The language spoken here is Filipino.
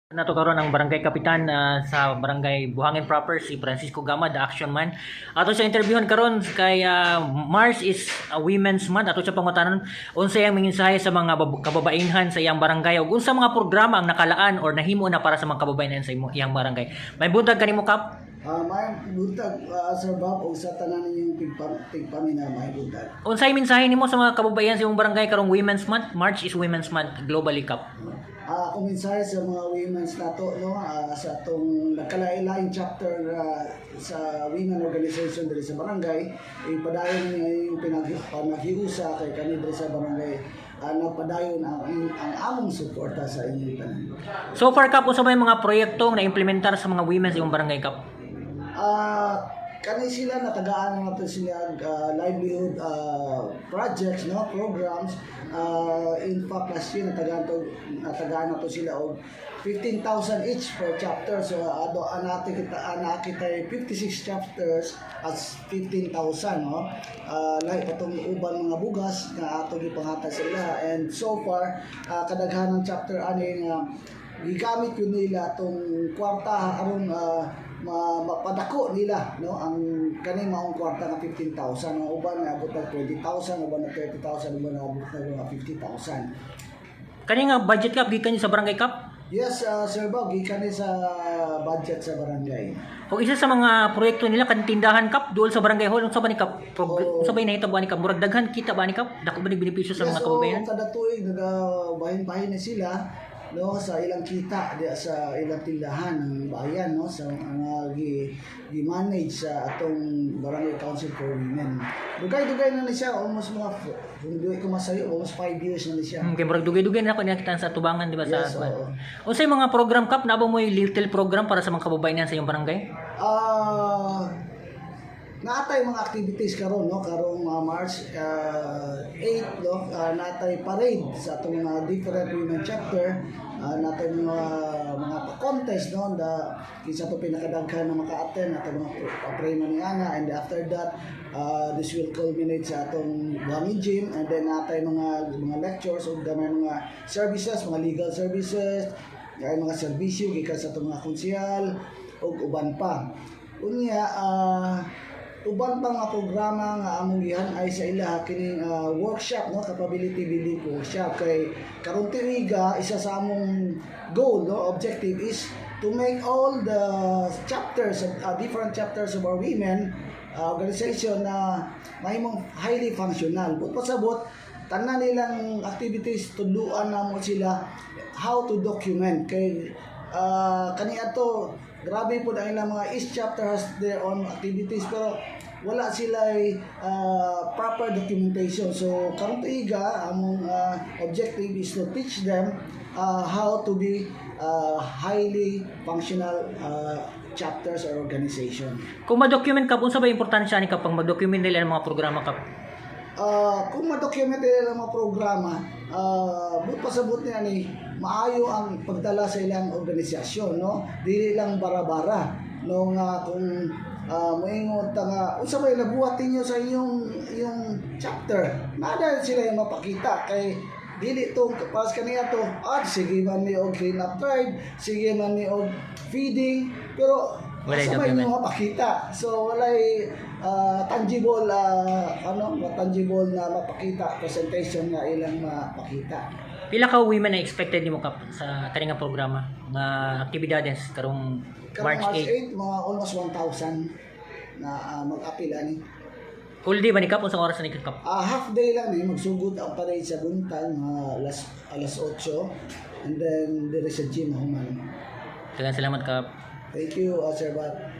Nato karon ang barangay kapitan sa barangay Buhangin proper si Francisco Gama, the action man. Ato siya interviewon karon kay March is a Women's Month. Ato siya pangutanon unsay ang mensahe sa mga kababainhan sa iyang barangay ug unsa mga programa ang nakalaan or nahimo na para sa mga kababainhan sa iyang barangay. May buntag kanimo kap? May buntag, Sir Bob, o sa tanan ninyong tigpamina, may buntag. Unsay mensahe nimo sa mga kababayan sa iyong barangay karong Women's Month? March is Women's Month globally kap. Ako mensahe sa mga women's nato, no, sa atong nagkalain-laing chapter sa women organization diri sa barangay, ipadayon niya yung panaghiusa kay kani diri sa barangay. Nagpadayon ang among suporta sa inyong tanan. So far kap, unsa may mga proyektong na-implementar sa mga women sa iyong barangay kap? Kani sila natagaan nato sila livelihood projects, no, programs. In fact, last year natagaan nato sila og 15,000 each per chapter. So kita 56 chapters as 15,000, no. Like patong uban mga bugas nga ato gipanghatag sa ila, and so far kadaghanang chapter ani nga gigamit yun nila tong kwarta aron mapadako nila, no, ang kani maong kwarta nga 15,000, ang uban nga abot ng 20,000, uban ng 30,000, uban nga abot ng 50,000. Kani nga budget kap gikan sa barangay kap? Yes, Sir Bob, gikan ni sa budget sa barangay. O isa sa mga proyekto nila kantindahan kap duol sa barangay hall, unsa ba ni kap? Unsa ba nahitabo ni kap? Murag daghan kita ba ni kap? Dako ba ni benepisyo sa mga kababayan? Yes, kada tuig nagabahin-bahin na sila, no, sa ilang kita sa ilang tindahan ng bayan, no, sa mga gi-manage sa atong barangay council for women. Dugay-dugay na siya, almost mga ko masayo, almost 5 years na siya. Kay murag dugay-dugay na ako nakita sa tubangan, di ba, sa yes, unsay mga program kap nabo mo little program para sa mga kababayan sa iyong barangay? Naatay mga activities karon, no, karong March 8, no, natay parade sa atong different women chapter, natay mga contest, no, kinsa to pinakadaghan na maka-attend, natay mga prema ni ana, and after that this will culminate sa atong Buhangin Gym, and then natay mga lectures ug gamay mga services, mga legal services, kay mga serbisyo gikan sa atong mga konsyal ug uban pa. Unya uban pa nga programa nga among gihan-ay sa ila kining workshop, no, capability building workshop. Kay karon tiiga isa sa among goal, no, objective is to make all the chapters, different chapters of our women organization na mahimong highly functional. But pasabot tanan nilang activities tudluan namo sila how to document kay kaniadto grabe po ang ilang mga each chapter has their own activities pero wala sila proper documentation. So karong tuiga among objective is to teach them how to be highly functional chapters or organization. Kung ma-document kap, unsa ba importansya ni kapag mag-document nila ang mga programa kap? Kung ma-document nila ang mga programa, but pasabot niya ni maayo ang pagdala sa ilang organisasyon, no, dili lang bara-bara, no, nga kung moingon ta nga unsa may nabuhat ninyo sa iyong chapter, nada sila yung mapakita kay dili to pas kaniya to sige man ni og clean up drive, sige man ni og feeding, pero sa may mapakita. So walay tangible tangible na mapakita, presentation nga ilang mapakita. Pila ka women na expected nimo kap sa kaning nga programa nga aktibidades karong March 8? Mga almost 1,000 na mag-apil ani. Full day ba ni kap unsang oras na ni kap? Half day lang ni magsugod ang parade sa buntag alas 8, and then dire sa gym human. Salamat kap. Thank you, Sir Bat.